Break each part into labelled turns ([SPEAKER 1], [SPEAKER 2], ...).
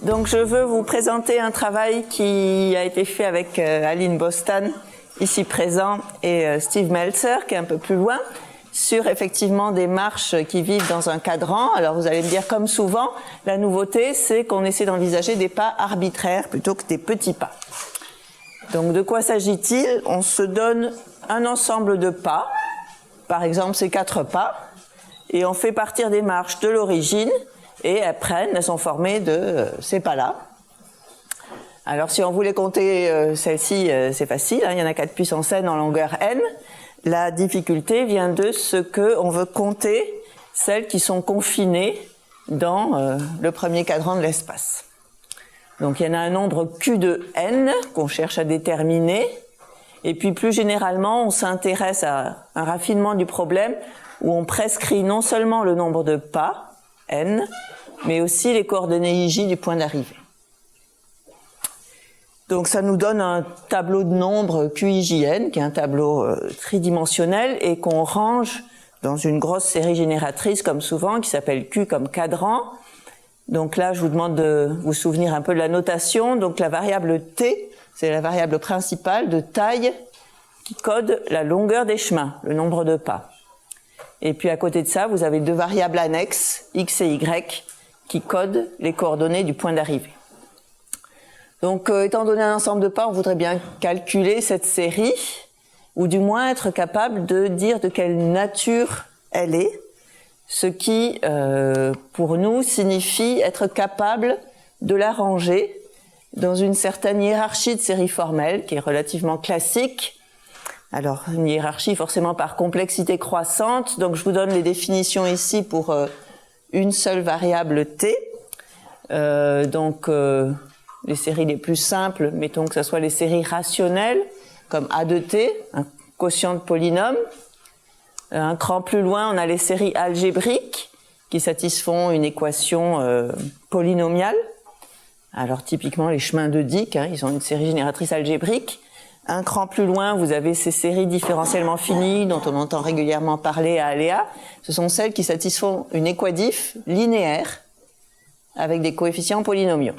[SPEAKER 1] Donc je veux vous présenter un travail qui a été fait avec Aline Bostan, ici présent, et Steve Meltzer, qui est un peu plus loin, sur effectivement des marches qui vivent dans un cadran. Alors vous allez me dire, comme souvent, la nouveauté, c'est qu'on essaie d'envisager des pas arbitraires plutôt que des petits pas. Donc de quoi s'agit-il? On se donne un ensemble de pas, par exemple ces 4 pas, et on fait partir des marches de l'origine, et après, elles sont formées de ces pas-là. Alors, si on voulait compter celle-ci, c'est facile, hein, il y en a 4 puissance n en longueur n. La difficulté vient de ce qu'on veut compter celles qui sont confinées dans le premier cadran de l'espace. Donc, il y en a un nombre Q de n qu'on cherche à déterminer. Et puis, plus généralement, on s'intéresse à un raffinement du problème où on prescrit non seulement le nombre de pas, n, mais aussi les coordonnées IJ du point d'arrivée. Donc ça nous donne un tableau de nombres QIJN, qui est un tableau tridimensionnel, et qu'on range dans une grosse série génératrice, comme souvent, qui s'appelle Q comme cadran. Donc là, je vous demande de vous souvenir un peu de la notation. Donc la variable T, c'est la variable principale de taille qui code la longueur des chemins, le nombre de pas. Et puis à côté de ça, vous avez 2 variables annexes, X et Y, qui codent les coordonnées du point d'arrivée. Donc, étant donné un ensemble de pas, on voudrait bien calculer cette série, ou du moins être capable de dire de quelle nature elle est, ce qui, pour nous, signifie être capable de la ranger dans une certaine hiérarchie de séries formelles, qui est relativement classique. Alors, une hiérarchie forcément par complexité croissante, donc je vous donne les définitions ici pour une seule variable t. Les séries les plus simples, mettons que ce soit les séries rationnelles, comme A de t, un quotient de polynôme. Un cran plus loin, on a les séries algébriques, qui satisfont une équation polynomiale. Alors typiquement les chemins de Dicke, hein, ils ont une série génératrice algébrique. Un cran plus loin, vous avez ces séries différentiellement finies dont on entend régulièrement parler à Aléa. Ce sont celles qui satisfont une équadif linéaire avec des coefficients polynomiaux.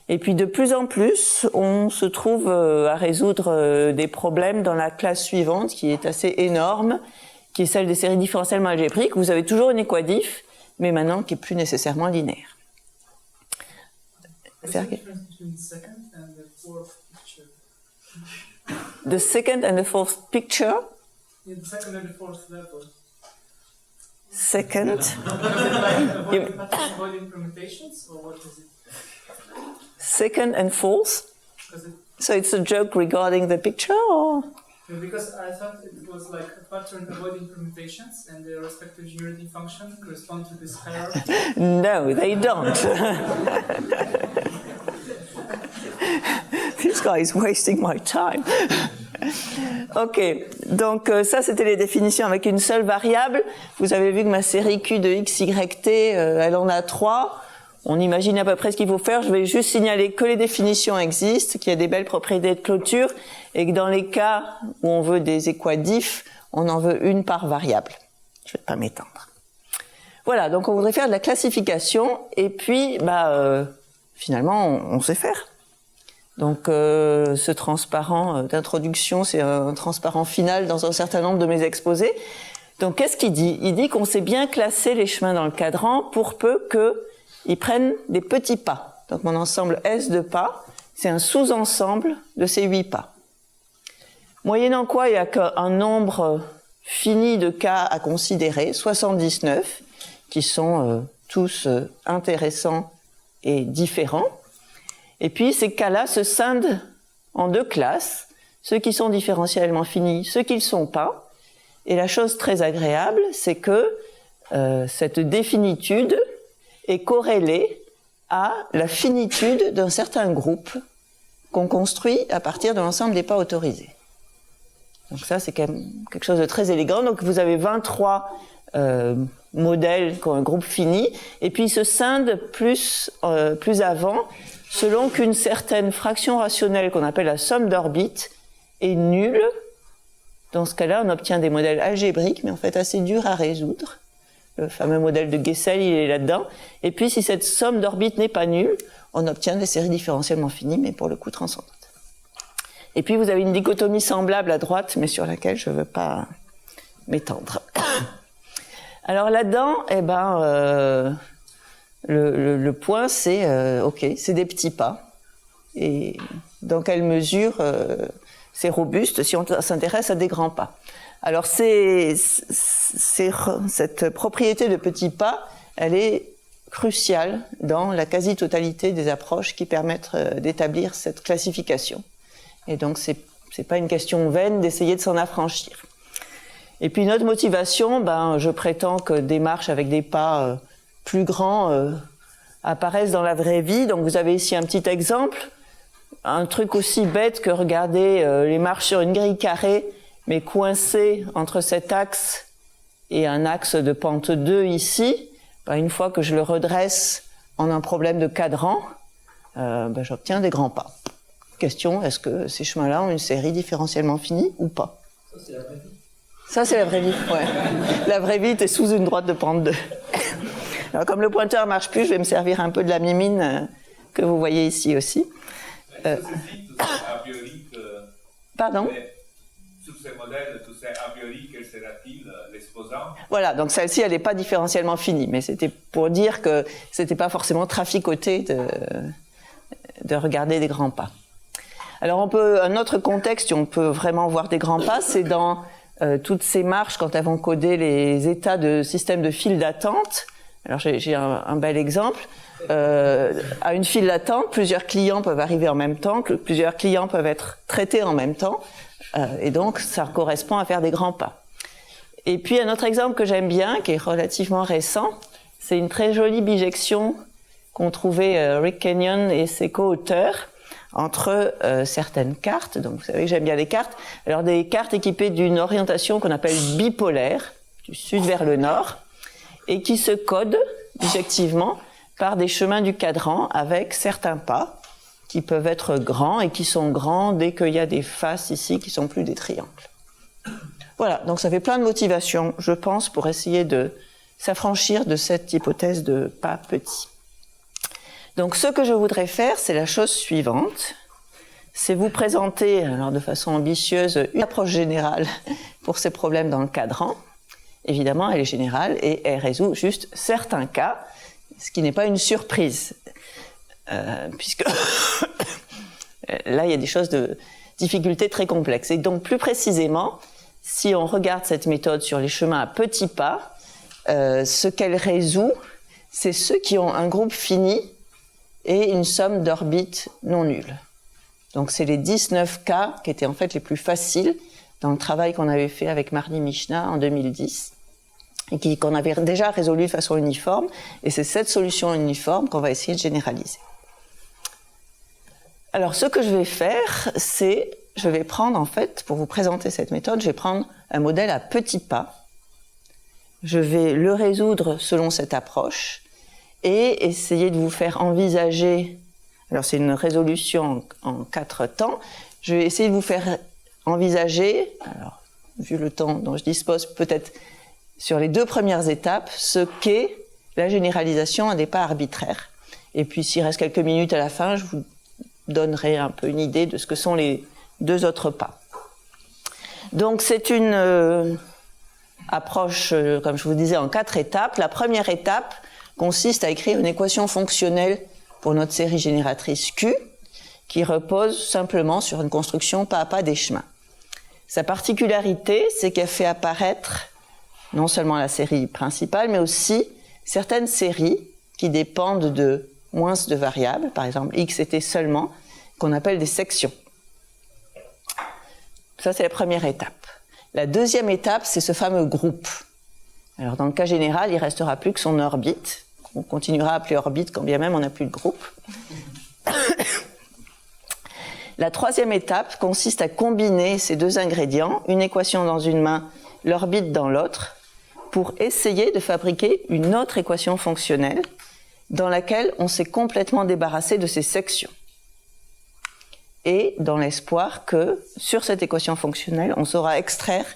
[SPEAKER 1] Et puis de plus en plus, on se trouve à résoudre des problèmes dans la classe suivante qui est assez énorme, qui est celle des séries différentiellement algébriques. Vous avez toujours une équadif, mais maintenant qui est plus nécessairement linéaire. The second and the fourth picture.
[SPEAKER 2] Yeah, the second and the fourth level.
[SPEAKER 1] Second.
[SPEAKER 2] Avoiding permutations, or what is it?
[SPEAKER 1] Second and fourth. So it's a joke regarding the picture, or?
[SPEAKER 2] Yeah, because I thought it was like a pattern avoiding permutations, and the respective Girardi function correspond to this hierarchy.
[SPEAKER 1] No, they don't. This guy is wasting my time. Ok, donc ça c'était les définitions avec une seule variable. Vous avez vu que ma série Q de x, y, t, elle en a 3. On imagine à peu près ce qu'il faut faire. Je vais juste signaler que les définitions existent, qu'il y a des belles propriétés de clôture, et que dans les cas où on veut des équadifs, on en veut une par variable. Je vais pas m'étendre. Voilà, donc on voudrait faire de la classification, et puis finalement on sait faire. Donc ce transparent d'introduction, c'est un transparent final dans un certain nombre de mes exposés. Donc qu'est-ce qu'il dit? Il dit qu'on sait bien classer les chemins dans le cadran pour peu qu'ils prennent des petits pas. Donc mon ensemble S de pas, c'est un sous-ensemble de ces 8 pas. Moyennant quoi, il n'y a qu'un nombre fini de cas à considérer, 79, qui sont tous intéressants et différents. Et puis, ces cas-là se scindent en 2 classes, ceux qui sont différentiellement finis, ceux qui ne le sont pas. Et la chose très agréable, c'est que cette définitude est corrélée à la finitude d'un certain groupe qu'on construit à partir de l'ensemble des pas autorisés. Donc ça, c'est quand même quelque chose de très élégant. Donc vous avez 23 modèles qui ont un groupe fini, et puis ils se scindent plus avant, selon qu'une certaine fraction rationnelle qu'on appelle la somme d'orbites est nulle. Dans ce cas-là, on obtient des modèles algébriques, mais en fait assez durs à résoudre. Le fameux modèle de Gessel, il est là-dedans. Et puis, si cette somme d'orbites n'est pas nulle, on obtient des séries différentiellement finies, mais pour le coup transcendantes. Et puis, vous avez une dichotomie semblable à droite, mais sur laquelle je ne veux pas m'étendre. Alors là-dedans, le point, c'est, ok, c'est des petits pas. Et dans quelle mesure c'est robuste si on s'intéresse à des grands pas. Alors cette propriété de petits pas, elle est cruciale dans la quasi-totalité des approches qui permettent d'établir cette classification. Et donc c'est pas une question vaine d'essayer de s'en affranchir. Et puis notre motivation, je prétends que des marches avec des pas plus grands apparaissent dans la vraie vie. Donc vous avez ici un petit exemple. Un truc aussi bête que regarder les marches sur une grille carrée, mais coincées entre cet axe et un axe de pente 2 ici. Une fois que je le redresse en un problème de cadran, j'obtiens des grands pas. Question, est-ce que ces chemins-là ont une série différentiellement finie ou pas?
[SPEAKER 2] Ça, c'est la vraie vie.
[SPEAKER 1] Ça, c'est la vraie vie, ouais. La vraie vie, t'es sous une droite de pente 2. Alors, comme le pointeur marche plus, je vais me servir un peu de la mimine que vous voyez ici aussi.
[SPEAKER 3] A priori
[SPEAKER 1] Pardon?
[SPEAKER 3] Sur ces modèles, tout ça, a priori, quel sera-t-il l'exposant?
[SPEAKER 1] Voilà, donc celle-ci, elle n'est pas différentiellement finie, mais c'était pour dire que c'était pas forcément traficoté de regarder des grands pas. Alors un autre contexte où on peut vraiment voir des grands pas, c'est dans toutes ces marches quand elles vont coder les états de système de file d'attente. Alors j'ai un bel exemple. À une file d'attente, plusieurs clients peuvent arriver en même temps, plusieurs clients peuvent être traités en même temps, et donc ça correspond à faire des grands pas. Et puis un autre exemple que j'aime bien, qui est relativement récent, c'est une très jolie bijection qu'ont trouvé Rick Kenyon et ses co-auteurs entre certaines cartes. Donc vous savez que j'aime bien les cartes. Alors des cartes équipées d'une orientation qu'on appelle bipolaire, du sud vers le nord, et qui se codent bijectivement par des chemins du cadran avec certains pas qui peuvent être grands et qui sont grands dès qu'il y a des faces ici qui sont plus des triangles. Voilà, donc ça fait plein de motivations, je pense, pour essayer de s'affranchir de cette hypothèse de pas petit. Donc ce que je voudrais faire, c'est la chose suivante, c'est vous présenter, alors de façon ambitieuse, une approche générale pour ces problèmes dans le cadran. Évidemment, elle est générale et elle résout juste certains cas, ce qui n'est pas une surprise, puisque là, il y a des choses de difficultés très complexes. Et donc, plus précisément, si on regarde cette méthode sur les chemins à petits pas, ce qu'elle résout, c'est ceux qui ont un groupe fini et une somme d'orbites non nulles. Donc, c'est les 19 cas qui étaient en fait les plus faciles dans le travail qu'on avait fait avec Mardi Mishna en 2010. Et qu'on avait déjà résolu de façon uniforme, et c'est cette solution uniforme qu'on va essayer de généraliser. Alors, ce que je vais faire, c'est, je vais prendre, en fait, pour vous présenter cette méthode, je vais prendre un modèle à petits pas, je vais le résoudre selon cette approche, et essayer de vous faire envisager, alors c'est une résolution en 4 temps, je vais essayer de vous faire envisager, alors, vu le temps dont je dispose, peut-être sur les 2 premières étapes, ce qu'est la généralisation à des pas arbitraires. Et puis, s'il reste quelques minutes à la fin, je vous donnerai un peu une idée de ce que sont les 2 autres pas. Donc, c'est une approche, comme je vous disais, en 4 étapes. La première étape consiste à écrire une équation fonctionnelle pour notre série génératrice Q, qui repose simplement sur une construction pas à pas des chemins. Sa particularité, c'est qu'elle fait apparaître non seulement la série principale, mais aussi certaines séries qui dépendent de moins de variables, par exemple x et t seulement, qu'on appelle des sections. Ça, c'est la première étape. La deuxième étape, c'est ce fameux groupe. Alors, dans le cas général, il ne restera plus que son orbite. On continuera à appeler orbite quand bien même on n'a plus de groupe. La troisième étape consiste à combiner ces 2 ingrédients, une équation dans une main, l'orbite dans l'autre, pour essayer de fabriquer une autre équation fonctionnelle dans laquelle on s'est complètement débarrassé de ces sections. Et dans l'espoir que, sur cette équation fonctionnelle, on saura extraire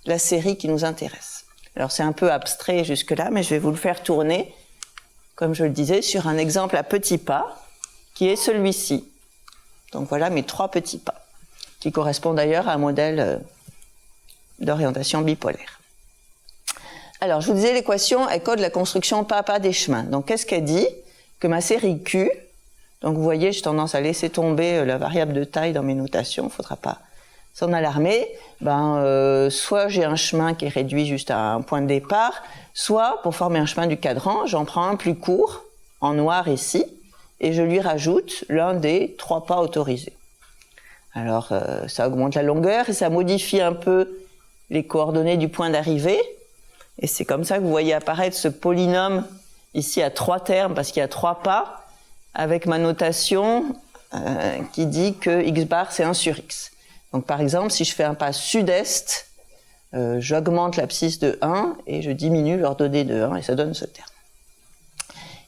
[SPEAKER 1] la série qui nous intéresse. Alors c'est un peu abstrait jusque-là, mais je vais vous le faire tourner, comme je le disais, sur un exemple à petits pas, qui est celui-ci. Donc voilà mes 3 petits pas, qui correspondent d'ailleurs à un modèle d'orientation bipolaire. Alors, je vous disais, l'équation, elle code la construction pas à pas des chemins. Donc, qu'est-ce qu'elle dit? Que ma série Q, donc vous voyez, j'ai tendance à laisser tomber la variable de taille dans mes notations, il ne faudra pas s'en alarmer. Soit j'ai un chemin qui est réduit juste à un point de départ, soit, pour former un chemin du cadran, j'en prends un plus court, en noir ici, et je lui rajoute l'un des 3 pas autorisés. Alors, ça augmente la longueur et ça modifie un peu les coordonnées du point d'arrivée. Et c'est comme ça que vous voyez apparaître ce polynôme ici à 3 termes, parce qu'il y a 3 pas, avec ma notation qui dit que x bar c'est 1 sur x. Donc par exemple, si je fais un pas sud-est, j'augmente l'abscisse de 1 et je diminue l'ordonnée de 1 et ça donne ce terme.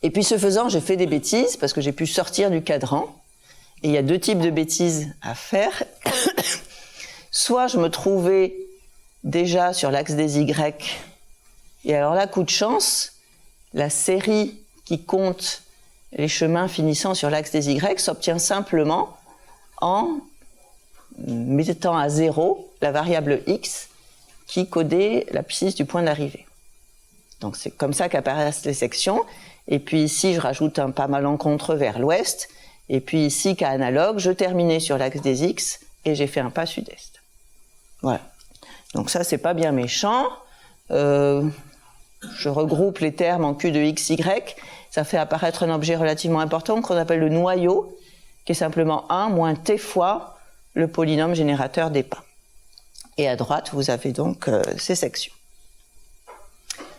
[SPEAKER 1] Et puis ce faisant, j'ai fait des bêtises parce que j'ai pu sortir du cadran. Et il y a 2 types de bêtises à faire. Soit je me trouvais déjà sur l'axe des Y, et alors là, coup de chance, la série qui compte les chemins finissant sur l'axe des Y s'obtient simplement en mettant à 0 la variable x qui codait l'abscisse du point d'arrivée. Donc c'est comme ça qu'apparaissent les sections. Et puis ici, je rajoute un pas malencontreux vers l'ouest. Et puis ici, cas analogue, je terminais sur l'axe des X et j'ai fait un pas sud-est. Voilà. Donc ça, c'est pas bien méchant. Je regroupe les termes en Q de X, Y. Ça fait apparaître un objet relativement important qu'on appelle le noyau, qui est simplement 1 moins t fois le polynôme générateur des pas. Et à droite, vous avez donc ces sections.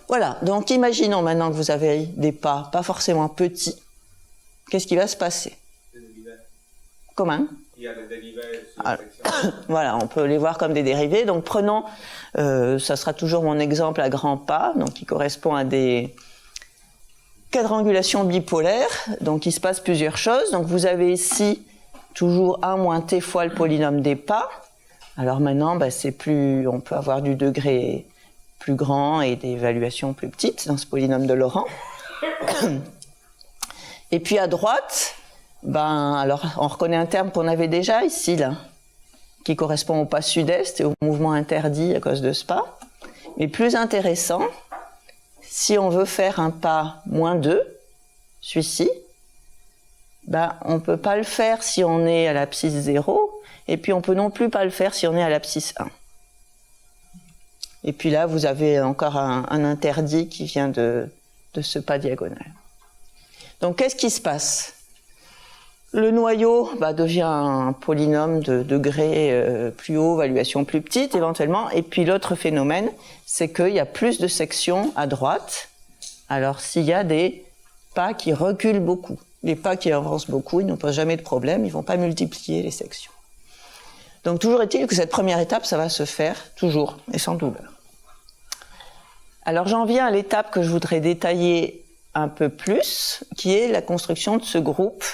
[SPEAKER 1] Voilà. Donc imaginons maintenant que vous avez des pas pas forcément petits. Qu'est-ce qui va se passer? Comment?
[SPEAKER 3] Il y a des dérivés sur la section.
[SPEAKER 1] Voilà, on peut les voir comme des dérivés. Donc prenons, ça sera toujours mon exemple à grands pas, donc qui correspond à des quadrangulations bipolaires. Donc il se passe plusieurs choses. Donc vous avez ici toujours 1 moins t fois le polynôme des pas. Alors maintenant, c'est plus, on peut avoir du degré plus grand et des évaluations plus petites dans ce polynôme de Laurent. Et puis à droite, alors on reconnaît un terme qu'on avait déjà ici, là, qui correspond au pas sud-est et au mouvement interdit à cause de ce pas. Mais plus intéressant, si on veut faire un pas moins 2, celui-ci, on ne peut pas le faire si on est à l'abscisse 0, et puis on peut non plus pas le faire si on est à l'abscisse 1. Et puis là, vous avez encore un interdit qui vient de ce pas diagonal. Donc qu'est-ce qui se passe? Le noyau devient un polynôme de degré plus haut, valuation plus petite éventuellement. Et puis l'autre phénomène, c'est qu'il y a plus de sections à droite. Alors s'il y a des pas qui reculent beaucoup, les pas qui avancent beaucoup, ils ne posent jamais de problème, ils ne vont pas multiplier les sections. Donc toujours est-il que cette première étape, ça va se faire toujours et sans douleur. Alors j'en viens à l'étape que je voudrais détailler un peu plus, qui est la construction de ce groupe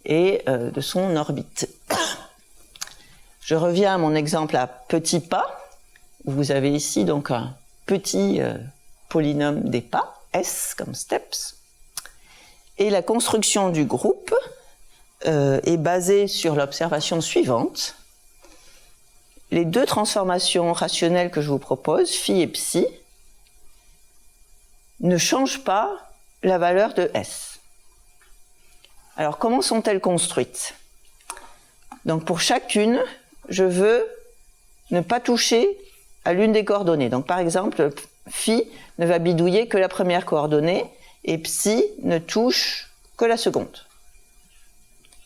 [SPEAKER 1] et de son orbite. Je reviens à mon exemple à petits pas, où vous avez ici donc un petit polynôme des pas, S comme steps, et la construction du groupe est basée sur l'observation suivante. Les 2 transformations rationnelles que je vous propose, phi et psi, ne changent pas la valeur de S. Alors, comment sont-elles construites? Donc, pour chacune, je veux ne pas toucher à l'une des coordonnées. Donc, par exemple, phi ne va bidouiller que la première coordonnée et psi ne touche que la seconde.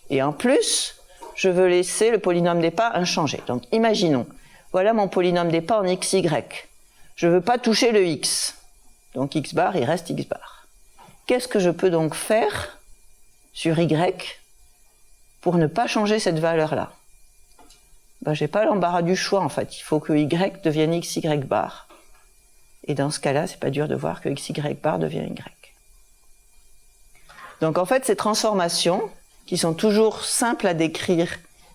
[SPEAKER 1] Et en plus, je veux laisser le polynôme des pas inchangé. Donc, imaginons, voilà mon polynôme des pas en x, y. Je ne veux pas toucher le x. Donc, x bar, il reste x bar. Qu'est-ce que je peux donc faire sur y pour ne pas changer cette valeur-là? Je n'ai pas l'embarras du choix, en fait. Il faut que y devienne x, y bar. Et dans ce cas-là, c'est pas dur de voir que xy bar devient y. Donc en fait, ces transformations, qui sont toujours simples à décrire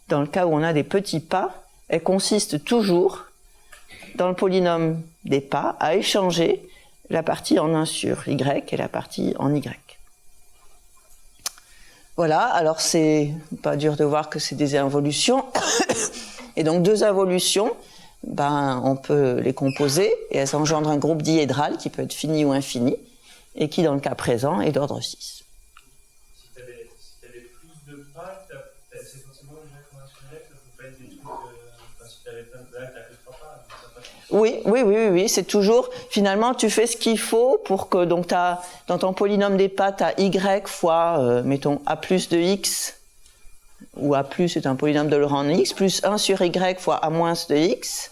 [SPEAKER 1] dans le cas où on a des petits pas, elles consistent toujours, dans le polynôme des pas, à échanger la partie en 1 sur y et la partie en y. Voilà, alors c'est pas dur de voir que c'est des involutions. Et donc deux involutions, ben, on peut les composer et elles engendrent un groupe diédral qui peut être fini ou infini et qui, dans le cas présent, est d'ordre 6.
[SPEAKER 4] Si tu avais plus de pas, c'est forcément le grec conventionnel, ça peut pas être des trucs. Si tu avais plein de là, tu as que 3 pas.
[SPEAKER 1] Oui, c'est toujours, finalement, tu fais ce qu'il faut pour que, donc, dans ton polynôme des pas, tu as y fois, mettons, a plus de x, où a plus est un polynôme de Laurent x, plus 1 sur y fois a moins de x.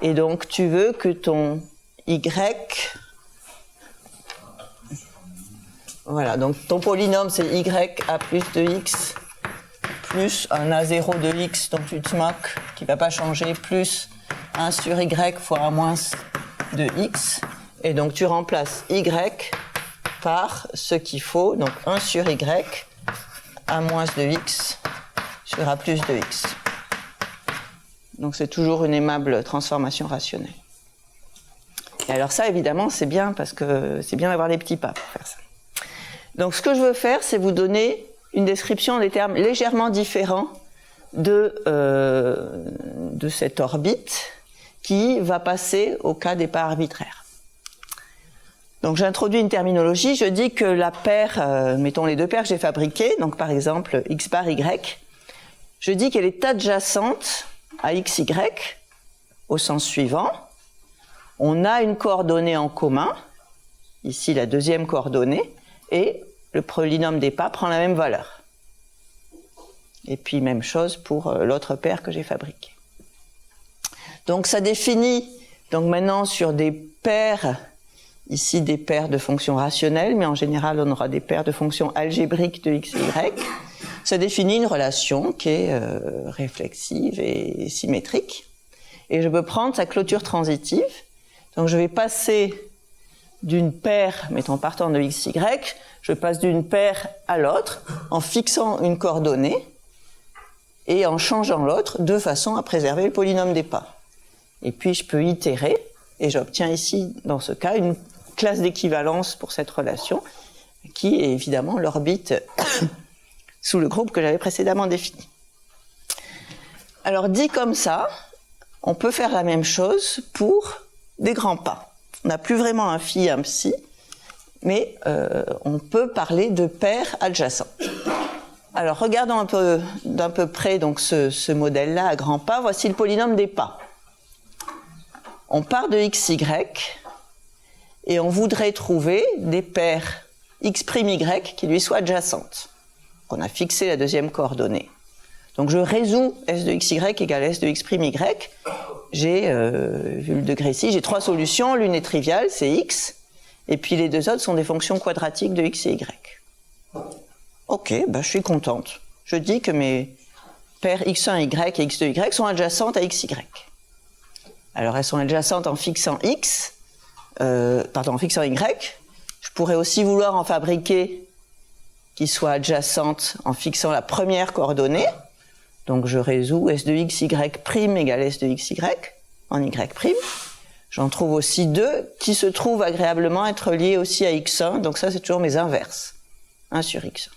[SPEAKER 1] Et donc, tu veux que ton y, voilà, donc ton polynôme c'est y a plus de x, plus un a0 de x dont tu te moques, qui ne va pas changer, plus 1 sur y fois a moins de x. Et donc, tu remplaces y par ce qu'il faut, donc 1 sur y, a moins de x sur a plus de x. Donc c'est toujours une aimable transformation rationnelle. Et alors ça, évidemment, c'est bien parce que c'est bien d'avoir des petits pas pour faire ça. Donc ce que je veux faire, c'est vous donner une description des termes légèrement différents de cette orbite qui va passer au cas des pas arbitraires. Donc j'introduis une terminologie, je dis que la paire, mettons les deux paires que j'ai fabriquées, donc par exemple x bar y, je dis qu'elle est adjacente à xy au sens suivant. On a une coordonnée en commun, ici la deuxième coordonnée, et le polynôme des pas prend la même valeur. Et puis même chose pour l'autre paire que j'ai fabriquée. Donc ça définit, donc maintenant sur des paires, ici des paires de fonctions rationnelles, mais en général on aura des paires de fonctions algébriques de x et y. Ça définit une relation qui est réflexive et symétrique. Et je peux prendre sa clôture transitive. Donc je vais passer d'une paire, mettons partant de x, y, je passe d'une paire à l'autre en fixant une coordonnée et en changeant l'autre de façon à préserver le polynôme des pas. Et puis je peux itérer et j'obtiens ici, dans ce cas, une classe d'équivalence pour cette relation qui est évidemment l'orbite sous le groupe que j'avais précédemment défini. Alors dit comme ça, on peut faire la même chose pour des grands pas. On n'a plus vraiment un phi et un psi, mais on peut parler de paires adjacentes. Alors regardons un peu d'un peu près donc ce modèle-là à grands pas. Voici le polynôme des pas. On part de xy et on voudrait trouver des paires x' y qui lui soient adjacentes. On a fixé la deuxième coordonnée. Donc je résous s de xy égale s de x', y. J'ai, vu le degré ici, j'ai 3 solutions. L'une est triviale, c'est x. Et puis les deux autres sont des fonctions quadratiques de x et y. Ok, ben je suis contente. Je dis que mes paires x1, y et x2, y sont adjacentes à xy. Alors elles sont adjacentes en fixant x, en fixant y. Je pourrais aussi vouloir en fabriquer qui soient adjacentes en fixant la première coordonnée. Donc je résous s de x, y' égale s de x, y en y'. J'en trouve aussi deux qui se trouvent agréablement être liés aussi à x1. Donc ça, c'est toujours mes inverses. 1 sur x1.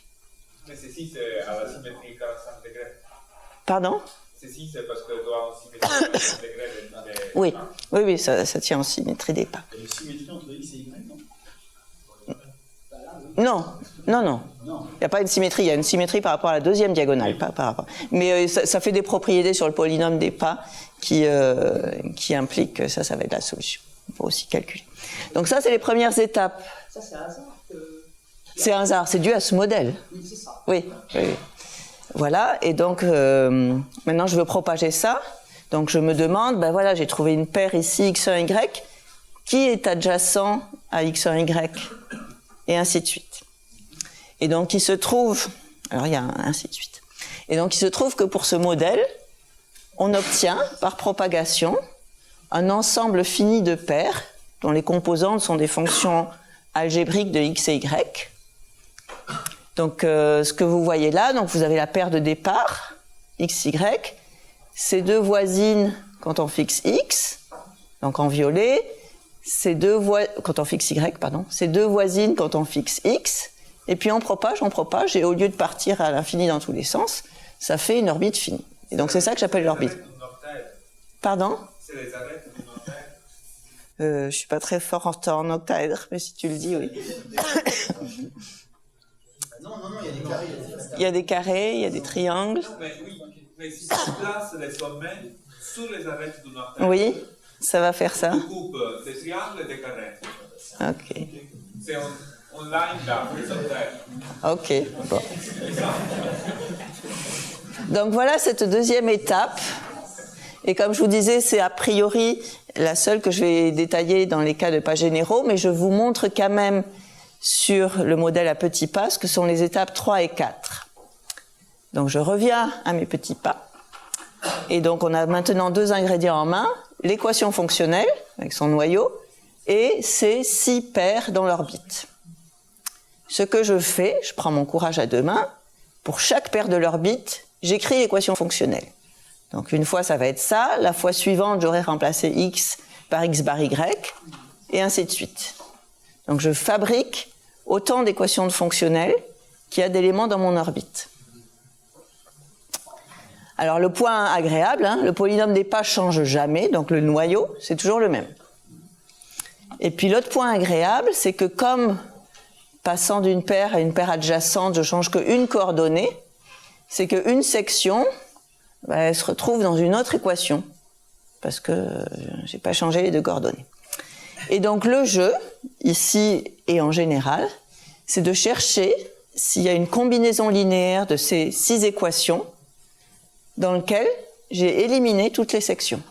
[SPEAKER 3] Mais ceci, c'est à la symétrie 45 degrés.
[SPEAKER 1] Pardon?
[SPEAKER 3] Ceci, c'est parce que tu dois en symétrie 45 degrés.
[SPEAKER 1] Oui, ça tient en symétrie des pas.
[SPEAKER 5] Il y a une symétrie entre x et y,
[SPEAKER 1] Non.
[SPEAKER 5] non?
[SPEAKER 1] Il n'y a pas une symétrie, il y a une symétrie par rapport à la deuxième diagonale, pas par rapport. Mais ça fait des propriétés sur le polynôme des pas qui impliquent que ça va être la solution. Il faut aussi calculer. Donc ça, c'est les premières étapes.
[SPEAKER 5] Ça, c'est un hasard
[SPEAKER 1] C'est un hasard, c'est dû à ce modèle.
[SPEAKER 5] Oui, c'est ça.
[SPEAKER 1] Oui. Voilà, et donc maintenant je veux propager ça. Donc je me demande, ben voilà, j'ai trouvé une paire ici, x1, y, qui est adjacent à x1, y, et ainsi de suite. Et donc il se trouve, alors il y a ainsi de suite. Et donc il se trouve que pour ce modèle, on obtient par propagation un ensemble fini de paires dont les composantes sont des fonctions algébriques de x et y. Donc, ce que vous voyez là, donc vous avez la paire de départ, x, y, ces deux voisines quand on fixe x, donc en violet, quand on fixe y, pardon, ces deux voisines quand on fixe x, et puis on propage, et au lieu de partir à l'infini dans tous les sens, ça fait une orbite finie. Et donc c'est ça que j'appelle l'orbite. Pardon ?
[SPEAKER 3] C'est les arêtes d'un octaèdre.
[SPEAKER 1] Je suis pas très forte en octaèdre, mais si tu le dis, oui.
[SPEAKER 5] Non, il y a des carrés.
[SPEAKER 1] Il y a des carrés, il y a des triangles.
[SPEAKER 3] Mais oui, mais si tu places les sommets sur les arêtes d'un octaèdre,
[SPEAKER 1] Oui, ça va faire ça.
[SPEAKER 3] tu coupes des triangles et des carrés.
[SPEAKER 1] Ok.
[SPEAKER 3] C'est un line d'art, les octaèdres.
[SPEAKER 1] Ok. Bon. Donc voilà cette deuxième étape. Et comme je vous disais, c'est a priori la seule que je vais détailler dans les cas de pas généraux, mais je vous montre quand même sur le modèle à petits pas ce que sont les étapes 3 et 4. Donc je reviens à mes petits pas. Et donc on a maintenant deux ingrédients en main, l'équation fonctionnelle avec son noyau et ses 6 paires dans l'orbite. Ce que je fais, je prends mon courage à deux mains, pour chaque paire de l'orbite, j'écris l'équation fonctionnelle. Donc une fois ça va être ça, la fois suivante j'aurai remplacé x par x bar y, et ainsi de suite. Donc je fabrique autant d'équations de fonctionnelles qu'il y a d'éléments dans mon orbite. Alors le point agréable, le polynôme des pas change jamais, donc le noyau c'est toujours le même. Et puis l'autre point agréable, c'est que comme passant d'une paire à une paire adjacente, je change qu'une coordonnée, c'est qu'une section, elle se retrouve dans une autre équation, parce que j'ai pas changé les deux coordonnées. Et donc le jeu, ici et en général, c'est de chercher s'il y a une combinaison linéaire de ces 6 équations dans lequel j'ai éliminé toutes les sections,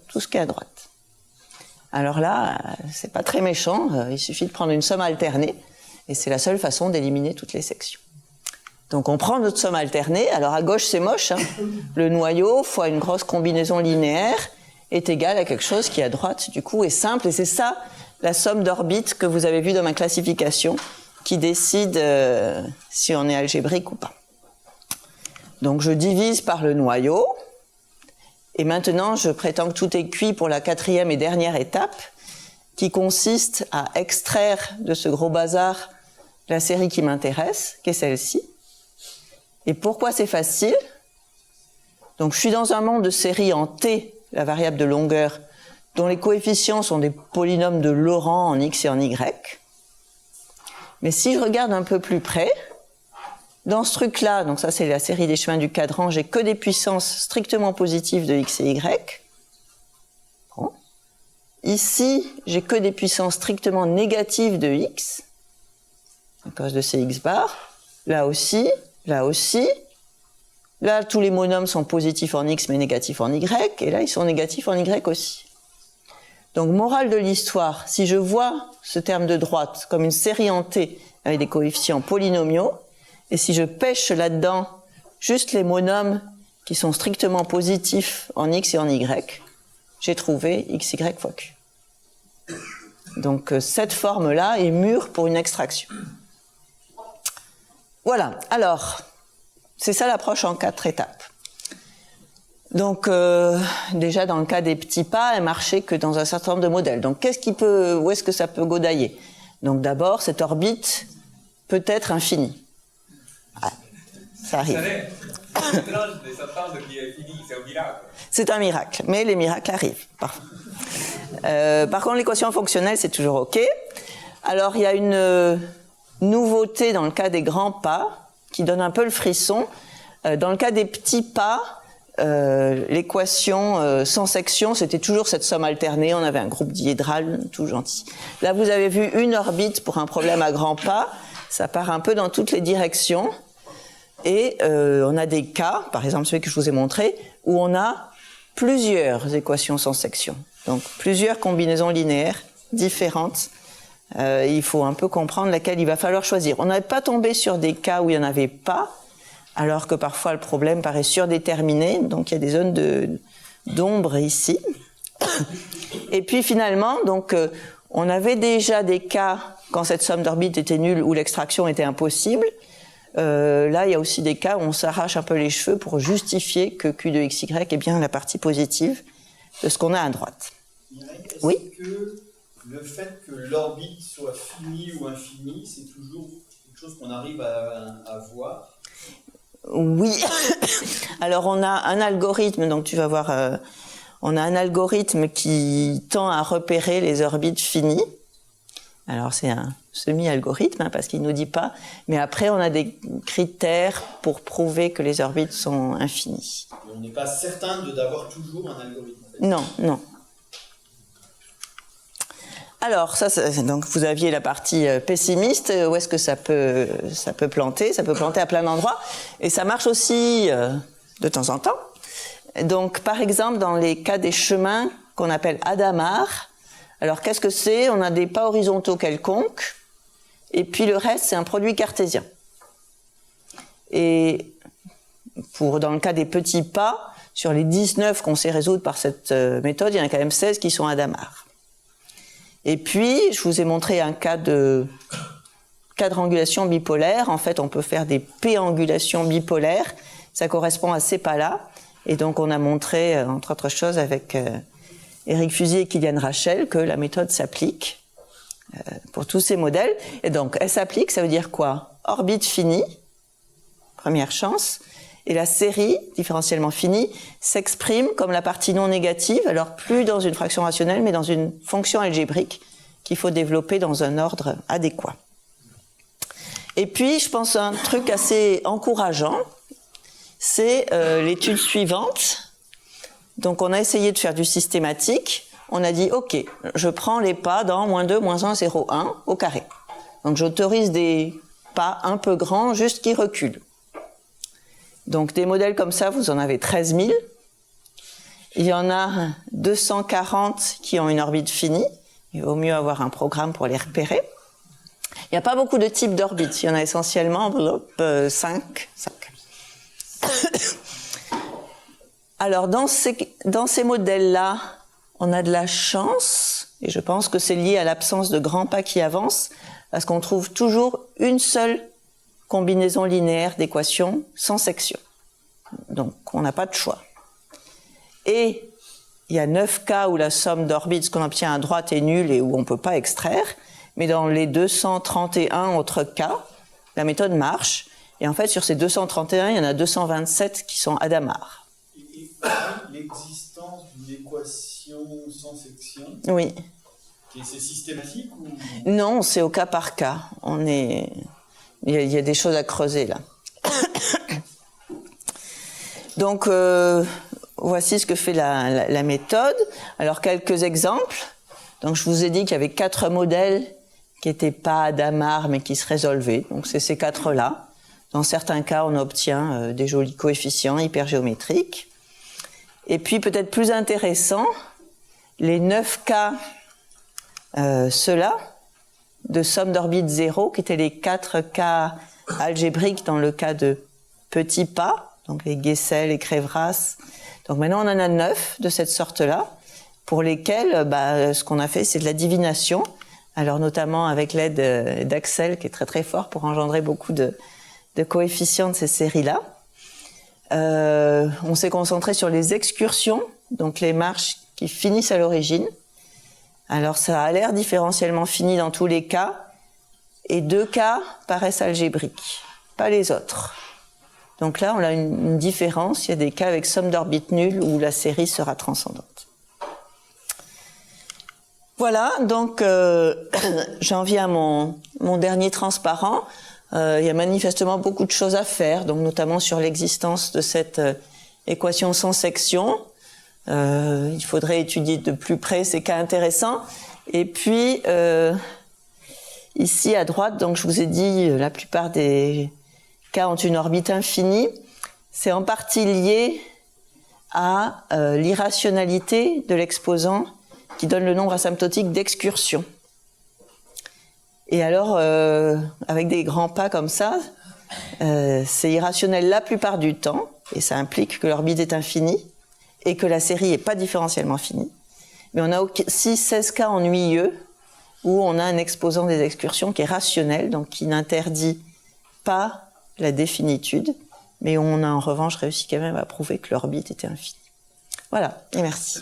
[SPEAKER 1] tout ce qui est à droite. Alors là, c'est pas très méchant, il suffit de prendre une somme alternée, et c'est la seule façon d'éliminer toutes les sections. Donc on prend notre somme alternée, alors à gauche c'est moche, le noyau fois une grosse combinaison linéaire est égal à quelque chose qui à droite du coup est simple, et c'est ça la somme d'orbites que vous avez vu dans ma classification qui décide si on est algébrique ou pas. Donc je divise par le noyau, et maintenant je prétends que tout est cuit pour la 4e et dernière étape, qui consiste à extraire de ce gros bazar la série qui m'intéresse, qui est celle-ci. Et pourquoi c'est facile ? Donc je suis dans un monde de séries en T, la variable de longueur, dont les coefficients sont des polynômes de Laurent en X et en Y. Mais si je regarde un peu plus près, dans ce truc-là, donc ça c'est la série des chemins du cadran, j'ai que des puissances strictement positives de X et Y. Bon. Ici, j'ai que des puissances strictement négatives de X, à cause de ces X bar. Là aussi. Là, tous les monomes sont positifs en X mais négatifs en Y, et là, ils sont négatifs en Y aussi. Donc, morale de l'histoire, si je vois ce terme de droite comme une série en T avec des coefficients polynomiaux, et si je pêche là-dedans juste les monomes qui sont strictement positifs en X et en Y, j'ai trouvé XY fois Q. Donc, cette forme-là est mûre pour une extraction. Voilà, alors, c'est ça l'approche en 4 étapes. Donc, déjà dans le cas des petits pas, elle marchait que dans un certain nombre de modèles. Donc, où est-ce que ça peut godailler ? Donc d'abord, cette orbite peut être infinie. Ah, ça arrive.
[SPEAKER 3] C'est étrange de s'attendre qu'il est fini, c'est un miracle.
[SPEAKER 1] C'est un miracle, mais les miracles arrivent, parfois. Par contre, l'équation fonctionnelle, c'est toujours OK. Alors, il y a une nouveauté dans le cas des grands pas, qui donne un peu le frisson. Dans le cas des petits pas, l'équation sans section, c'était toujours cette somme alternée, on avait un groupe diédral, tout gentil. Là, vous avez vu une orbite pour un problème à grands pas, ça part un peu dans toutes les directions, et on a des cas, par exemple celui que je vous ai montré, où on a plusieurs équations sans section, donc plusieurs combinaisons linéaires différentes. Il faut un peu comprendre laquelle il va falloir choisir. On n'avait pas tombé sur des cas où il n'y en avait pas, alors que parfois le problème paraît surdéterminé, donc il y a des zones d'ombre ici. Et puis finalement, donc, On avait déjà des cas, quand cette somme d'orbites était nulle, où l'extraction était impossible. Là, il y a aussi des cas où on s'arrache un peu les cheveux pour justifier que Q de XY est bien la partie positive de ce qu'on a à droite.
[SPEAKER 5] Est-ce
[SPEAKER 1] Oui.
[SPEAKER 5] que le fait que l'orbite soit finie ou infinie, c'est toujours quelque chose qu'on arrive à voir?
[SPEAKER 1] Oui. Alors, on a un algorithme, donc tu vas voir, on a un algorithme qui tend à repérer les orbites finies. Alors, c'est un semi-algorithme, parce qu'il nous dit pas. Mais après, on a des critères pour prouver que les orbites sont infinies.
[SPEAKER 5] On n'est pas certain d'avoir toujours un algorithme. En fait.
[SPEAKER 1] Non, non. Alors, donc vous aviez la partie pessimiste, où est-ce que ça peut planter? Ça peut planter à plein d'endroits. Et ça marche aussi de temps en temps. Donc, par exemple, dans les cas des chemins qu'on appelle Hadamard, alors qu'est-ce que c'est? On a des pas horizontaux quelconques, et puis le reste, c'est un produit cartésien. Et dans le cas des petits pas, sur les 19 qu'on sait résoudre par cette méthode, il y en a quand même 16 qui sont Hadamard. Et puis, je vous ai montré un cas de quadrangulation bipolaire. En fait, on peut faire des p-angulations bipolaires. Ça correspond à ces pas-là. Et donc, on a montré, entre autres choses, avec Éric Fusy et Kylian Rachel, que la méthode s'applique pour tous ces modèles. Et donc, elle s'applique, ça veut dire quoi? Orbite finie, première chance. Et la série, différentiellement finie, s'exprime comme la partie non négative, alors plus dans une fraction rationnelle, mais dans une fonction algébrique qu'il faut développer dans un ordre adéquat. Et puis, je pense à un truc assez encourageant, c'est l'étude suivante. Donc, on a essayé de faire du systématique. On a dit, OK, je prends les pas dans -2, -1, 0, 1 au carré. Donc, j'autorise des pas un peu grands, juste qui reculent. Donc, des modèles comme ça, vous en avez 13 000. Il y en a 240 qui ont une orbite finie. Il vaut mieux avoir un programme pour les repérer. Il n'y a pas beaucoup de types d'orbites. Il y en a essentiellement 5. Alors, dans ces modèles-là, on a de la chance, et je pense que c'est lié à l'absence de grands pas qui avancent, parce qu'on trouve toujours une seule combinaison linéaire d'équations sans section. Donc, on n'a pas de choix. Et il y a 9 cas où la somme d'orbites, ce qu'on obtient à droite, est nulle et où on ne peut pas extraire. Mais dans les 231 autres cas, la méthode marche. Et en fait, sur ces 231, il y en a 227 qui sont Hadamard.
[SPEAKER 5] Et l'existence d'une équation sans section,
[SPEAKER 1] Oui.
[SPEAKER 5] c'est systématique ou...
[SPEAKER 1] Non, c'est au cas par cas. Il y a des choses à creuser là. Donc, voici ce que fait la méthode. Alors, quelques exemples. Donc, je vous ai dit qu'il y avait 4 modèles qui n'étaient pas Hadamard, mais qui se résolvaient. Donc, c'est ces 4-là. Dans certains cas, on obtient des jolis coefficients hypergéométriques. Et puis, peut-être plus intéressant, les 9 cas, ceux-là, de somme d'orbite 0, qui étaient les 4 cas algébriques dans le cas de petits pas, donc les Guessel et Crevras. Donc maintenant, on en a 9 de cette sorte-là, pour lesquels ce qu'on a fait, c'est de la divination. Alors notamment avec l'aide d'Axel, qui est très très fort pour engendrer beaucoup de coefficients de ces séries-là. On s'est concentré sur les excursions, donc les marches qui finissent à l'origine. Alors ça a l'air différentiellement fini dans tous les cas, et 2 cas paraissent algébriques, pas les autres. Donc là, on a une différence, il y a des cas avec somme d'orbites nulle où la série sera transcendante. Voilà, donc j'en viens à mon dernier transparent. Il y a manifestement beaucoup de choses à faire, donc notamment sur l'existence de cette équation sans section. Il faudrait étudier de plus près ces cas intéressants. Et puis, ici à droite, donc je vous ai dit, la plupart des cas ont une orbite infinie. C'est en partie lié à l'irrationalité de l'exposant qui donne le nombre asymptotique d'excursion. Et alors, avec des grands pas comme ça, c'est irrationnel la plupart du temps, et ça implique que l'orbite est infinie, et que la série n'est pas différentiellement finie. Mais on a aussi 16 cas ennuyeux, où on a un exposant des excursions qui est rationnel, donc qui n'interdit pas la définitude, mais on a en revanche réussi quand même à prouver que l'orbite était infinie. Voilà, et merci.